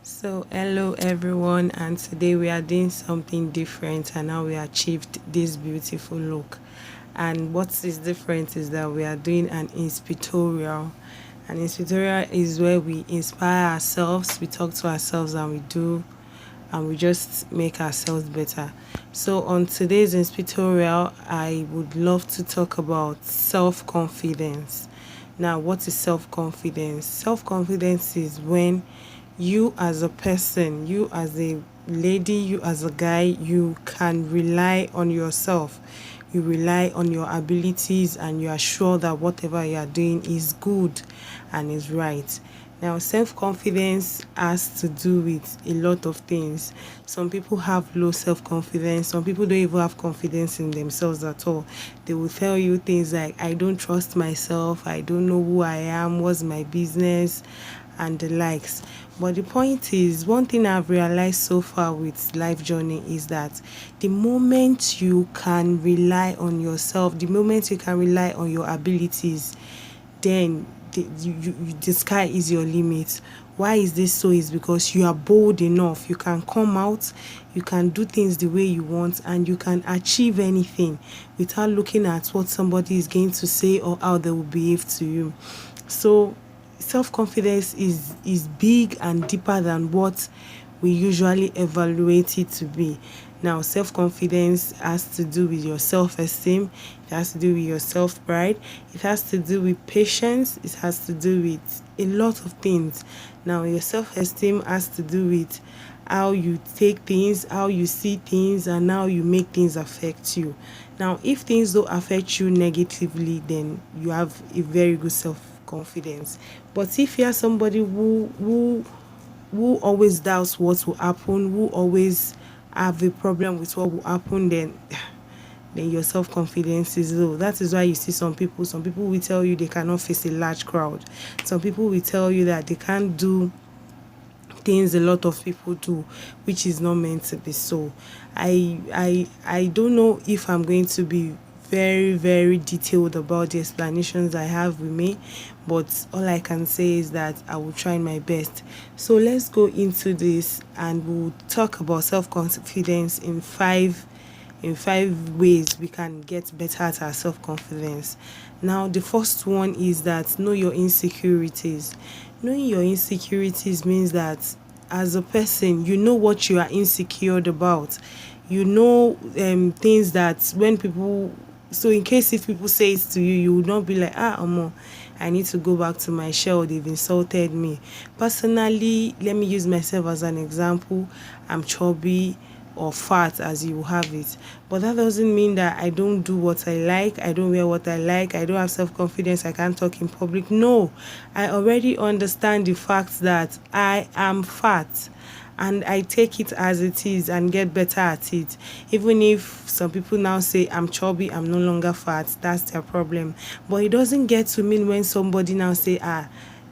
So, hello everyone, and today we are doing something different, and now we achieved this beautiful look. And what is different is that we are doing an inspitorial. An inspitorial is where we inspire ourselves, we talk to ourselves, and we just make ourselves better. So, on today's inspitorial, I would love to talk about self confidence. Now, what is self confidence? Self confidence is when you, as a person, you as a lady, you as a guy, you can rely on yourself. You rely on your abilities and you are sure that whatever you are doing is good and is right. Now, self confidence has to do with a lot of things. Some people have low self confidence, some people don't even have confidence in themselves at all. They will tell you things like, I don't trust myself, I don't know who I am, what's my business, and the likes. But the point is, one thing I've realized so far with life journey is that the moment you can rely on yourself, the moment you can rely on your abilities, then the sky is your limit. Why is this so? Is because you are bold enough. You can come out, you can do things the way you want, and you can achieve anything without looking at what somebody is going to say or how they will behave to you. So self-confidence is big and deeper than what we usually evaluate it to be. Now, self-confidence has to do with your self-esteem, it has to do with your self-pride, it has to do with patience, it has to do with a lot of things. Now, your self-esteem has to do with how you take things, how you see things, and how you make things affect you. Now, if things don't affect you negatively, then you have a very good self-confidence. But if you are somebody who always doubts what will happen, who always have a problem with what will happen, then your self-confidence is low. That is why you see some people will tell you they cannot face a large crowd. Some people will tell you that they can't do things a lot of people do, which is not meant to be so. I don't know if I'm going to be very detailed about the explanations I have with me, but all I can say is that I will try my best. So let's go into this and we'll talk about self-confidence in five ways we can get better at our self-confidence. Now, the first one is that know your insecurities. Knowing your insecurities means that as a person, you know what you are insecure about. You know things that when people, so in case if people say it to you, you would not be like, I need to go back to my shell, they've insulted me. Personally, let me use myself as an example. I'm chubby or fat as you have it, but that doesn't mean that I don't do what I like, I don't wear what I like, I don't have self-confidence, I can't talk in public. No, I already understand the fact that I am fat, and I take it as it is and get better at it. Even if some people now say I'm chubby, I'm no longer fat, that's their problem. But it doesn't get to mean when somebody now say,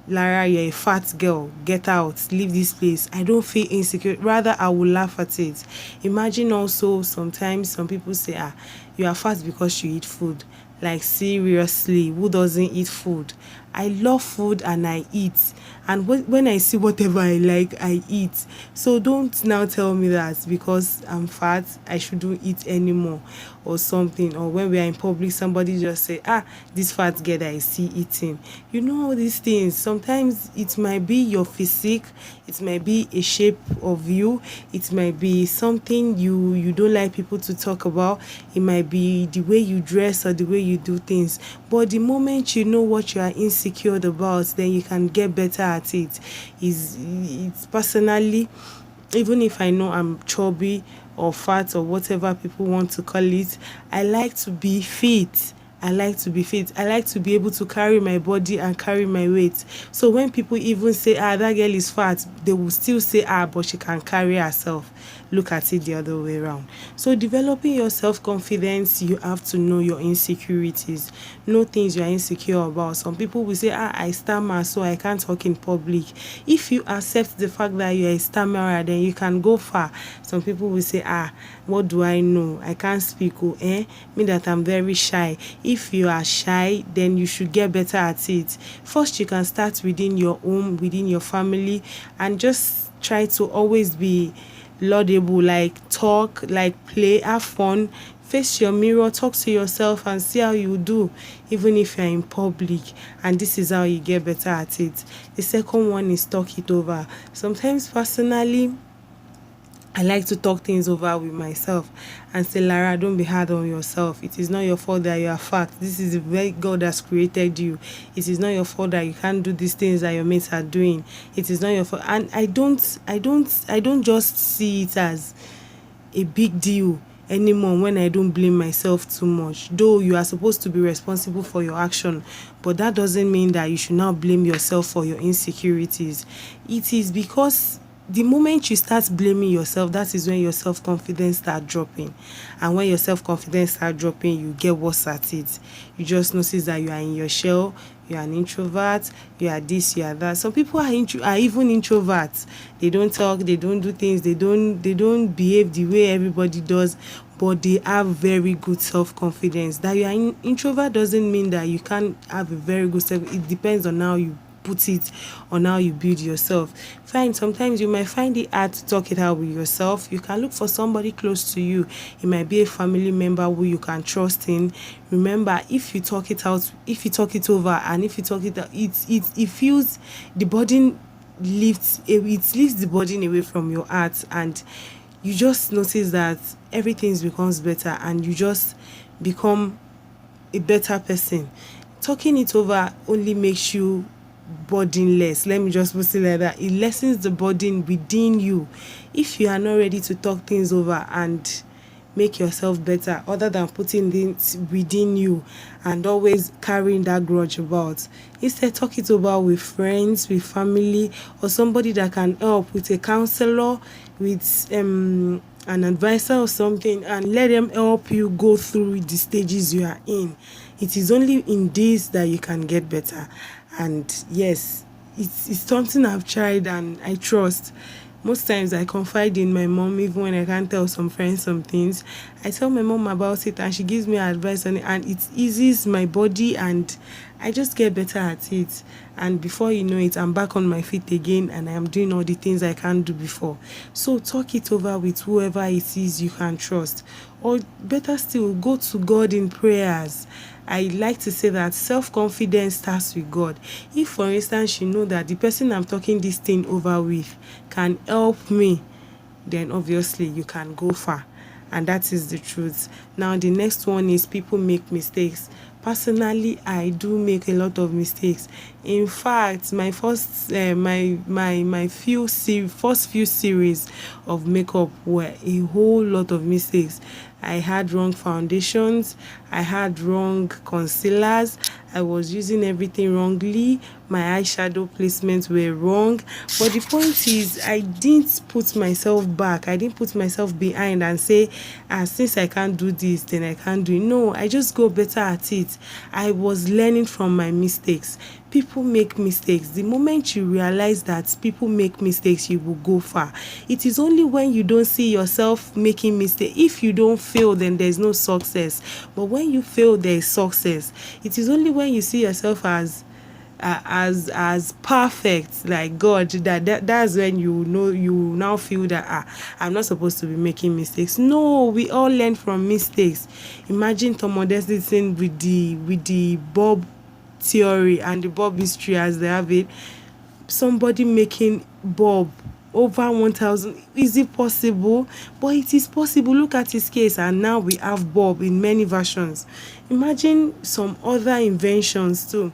Lara, you're a fat girl, get out, leave this place. I don't feel insecure. Rather, I will laugh at it. Imagine also sometimes some people say, you are fat because you eat food. Like, seriously, who doesn't eat food? I love food and I eat. And when I see whatever I like, I eat. So don't now tell me that because I'm fat, I shouldn't eat anymore or something. Or when we are in public, somebody just say, this fat girl that I see eating. You know all these things. Sometimes it might be your physique, it might be a shape of you, it might be something you don't like people to talk about, it might be the way you dress or the way you do things. But the moment you know what you are insecure about, then you can get better at it. It's personally, even if I know I'm chubby or fat or whatever people want to call it, I like to be fit. I like to be fit. I like to be able to carry my body and carry my weight. So when people even say, that girl is fat, they will still say, but she can carry herself. Look at it the other way around. So developing your self-confidence, you have to know your insecurities. Know things you are insecure about. Some people will say, I stammer, so I can't talk in public. If you accept the fact that you're a stammerer, then you can go far. Some people will say, what do I know? I can't speak. Me that I'm very shy. If you are shy, then you should get better at it. First, you can start within your home, within your family, and just try to always be laudable, like talk, like play, have fun, face your mirror, talk to yourself and see how you do, even if you're in public. And this is how you get better at it. The second one is talk it over. Sometimes personally, I like to talk things over with myself and say, Lara, don't be hard on yourself. It is not your fault that you are fat. This is the way God has created you. It is not your fault that you can't do these things that your mates are doing. It is not your fault. And I don't just see it as a big deal anymore when I don't blame myself too much. Though you are supposed to be responsible for your action, but that doesn't mean that you should now blame yourself for your insecurities. It is because the moment you start blaming yourself, that is when your self-confidence start dropping. And when your self-confidence start dropping, you get worse at it. You just notice that you are in your shell, you are an introvert, you are this, you are that. Some people are even introverts. They don't talk, they don't do things, they don't behave the way everybody does, but they have very good self-confidence. That you are an introvert doesn't mean that you can't have a very good self. It depends on how you put it, on how you build yourself. Fine, sometimes you might find it hard to talk it out with yourself. You can look for somebody close to you. It might be a family member who you can trust in. Remember, if you talk it out, if you talk it over, and if you talk it out, it feels the burden it lifts the burden away from your heart, and you just notice that everything becomes better and you just become a better person. Talking it over only makes you burdenless. Let me just put it like that. It lessens the burden within you. If you are not ready to talk things over and make yourself better, other than putting things within you and always carrying that grudge about, instead talk it over with friends, with family, or somebody that can help, with a counselor, with an advisor or something, and let them help you go through the stages you are in. It is only in this that you can get better. And yes, it's something I've tried and I trust. Most times I confide in my mom, even when I can't tell some friends some things. I tell my mom about it and she gives me advice on it, and it eases my body and I just get better at it. And before you know it, I'm back on my feet again and I am doing all the things I can't do before. So talk it over with whoever it is you can trust. Or better still, go to God in prayers. I like to say that self-confidence starts with God. If, for instance, you know that the person I'm talking this thing over with can help me, then obviously you can go far. And that is the truth. Now, the next one is people make mistakes. Personally, I do make a lot of mistakes. In fact, my first few series of makeup were a whole lot of mistakes. I had wrong foundations, I had wrong concealers, I was using everything wrongly, my eyeshadow placements were wrong. But the point is, I didn't put myself back, I didn't put myself behind and say, since I can't do this, then I can't do it. No, I just go better at it. I was learning from my mistakes. People make mistakes. The moment you realize that people make mistakes, you will go far. It is only when you don't see yourself making mistakes. If you don't fail, then there's no success. But when you fail, there is success. It is only when you see yourself as perfect like God, that's when you know, you now feel that I'm not supposed to be making mistakes. No, we all learn from mistakes. Imagine Tom Edison with the bulb theory and the bulb history as they have it. Somebody making bulb over 1,000. Is it possible? But it is possible. Look at his case, and now we have bulb in many versions. Imagine some other inventions too,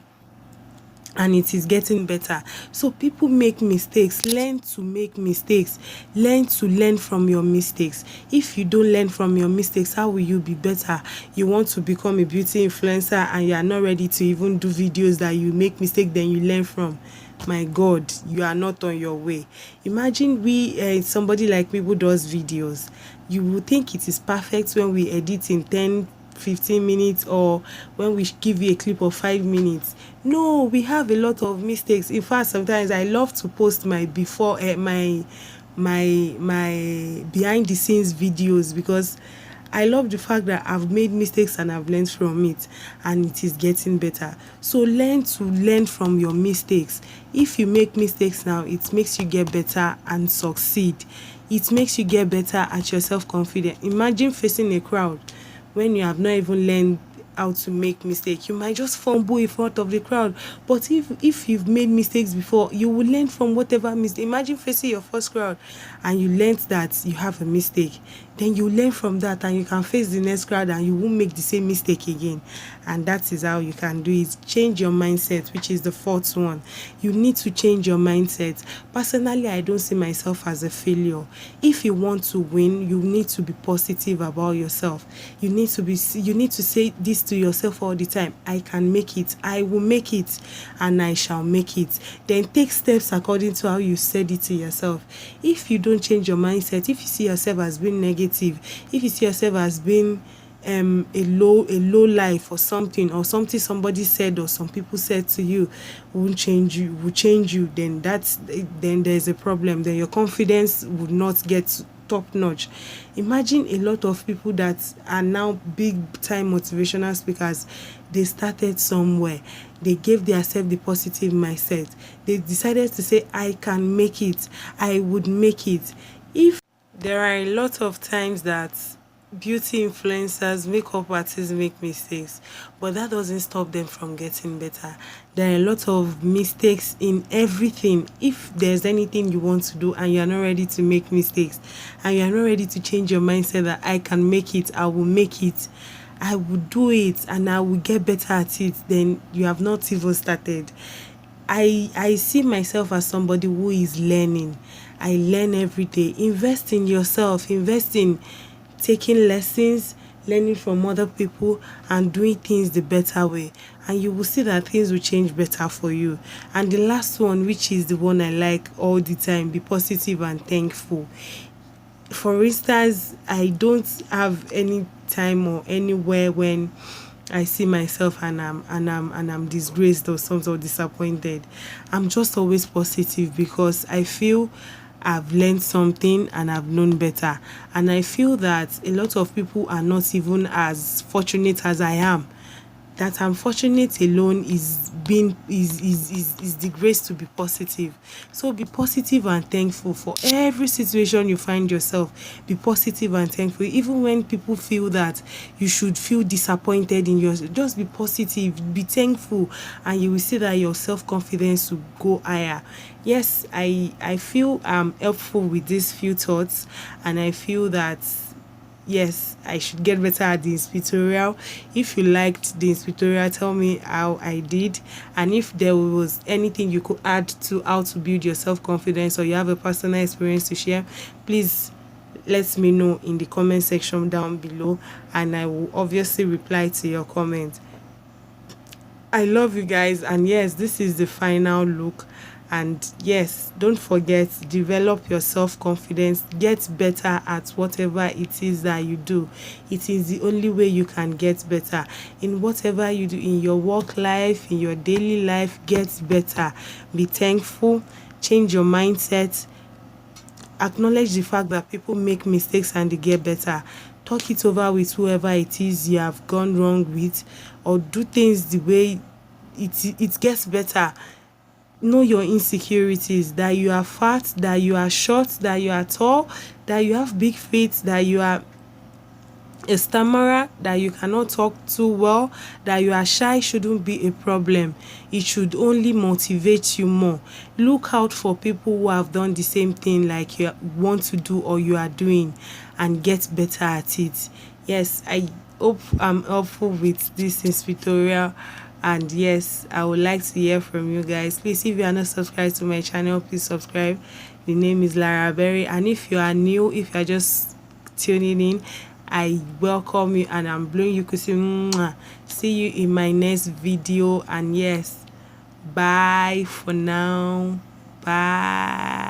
and it is getting better. So people make mistakes. Learn to make mistakes. Learn to learn from your mistakes. If you don't learn from your mistakes, how will you be better? You want to become a beauty influencer and you are not ready to even do videos that you make mistakes, then you learn from. My God, you are not on your way. Imagine somebody like me who does videos. You would think it is perfect when we edit in 10-15 minutes, or when we give you a clip of 5 minutes. No, we have a lot of mistakes. In fact, sometimes I love to post my before my behind the scenes videos, because I love the fact that I've made mistakes and I've learned from it, and it is getting better. So learn from your mistakes. If you make mistakes now, it makes you get better and succeed. It makes you get better at your self-confidence. Imagine facing a crowd when you have not even learned how to make mistake. You might just fumble in front of the crowd, but if you've made mistakes before, you will learn from whatever mistake. Imagine facing your first crowd and you learned that you have a mistake, then you learn from that and you can face the next crowd and you won't make the same mistake again. And that is how you can do it. Change your mindset, which is the fourth one. You need to change your mindset. Personally, I don't see myself as a failure. If you want to win, you need to be positive about yourself. You need to say this to yourself all the time. I can make it, I will make it, and I shall make it. Then take steps according to how you said it to yourself. If you don't change your mindset, if you see yourself as being negative, if you see yourself as being a low life or something somebody said or some people said to you will change you, then there's a problem. Then your confidence would not get top notch. Imagine a lot of people that are now big time motivational speakers. They started somewhere, they gave themselves the positive mindset, they decided to say, I can make it, I would make it. If there are a lot of times that beauty influencers, makeup artists make mistakes, but that doesn't stop them from getting better. There are a lot of mistakes in everything. If there's anything you want to do and you're not ready to make mistakes, and you're not ready to change your mindset that I can make it, I will make it, I will do it, and I will get better at it, then you have not even started. I see myself as somebody who is learning. I learn every day. Invest in yourself, invest in taking lessons, learning from other people, and doing things the better way. And you will see that things will change better for you. And the last one, which is the one I like all the time, be positive and thankful. For instance, I don't have any time or anywhere when I see myself and I'm disgraced or something or disappointed. I'm just always positive because I feel I've learned something and I've known better. And I feel that a lot of people are not even as fortunate as I am. That I'm fortunate alone is the grace to be positive. So be positive and thankful for every situation you find yourself. Be positive and thankful. Even when people feel that you should feel disappointed in yourself, just be positive, be thankful, and you will see that your self-confidence will go higher. Yes, I feel I'm helpful with these few thoughts, and I feel that yes, I should get better at the Inspitorial. If you liked the Inspitorial, tell me how I did. And if there was anything you could add to how to build your self-confidence, or you have a personal experience to share, please let me know in the comment section down below, and I will obviously reply to your comment. I love you guys, and yes, this is the final look. And yes, don't forget, develop your self-confidence, get better at whatever it is that you do. It is the only way you can get better in whatever you do in your work life, in your daily life. Get better, be thankful, change your mindset, acknowledge the fact that people make mistakes and they get better. Talk it over with whoever it is you have gone wrong with, or do things the way it gets better. Know your insecurities, that you are fat, that you are short, that you are tall, that you have big feet, that you are a stammerer, that you cannot talk too well, that you are shy shouldn't be a problem. It should only motivate you more. Look out for people who have done the same thing like you want to do or you are doing, and get better at it. Yes, I hope I'm helpful with this Inspitorial. And yes, I would like to hear from you guys. Please, if you are not subscribed to my channel, please subscribe. The name is Lara Berry, and if you are new, if you are just tuning in, I welcome you and I'm blowing you kisses. See you in my next video, and yes, bye for now. Bye.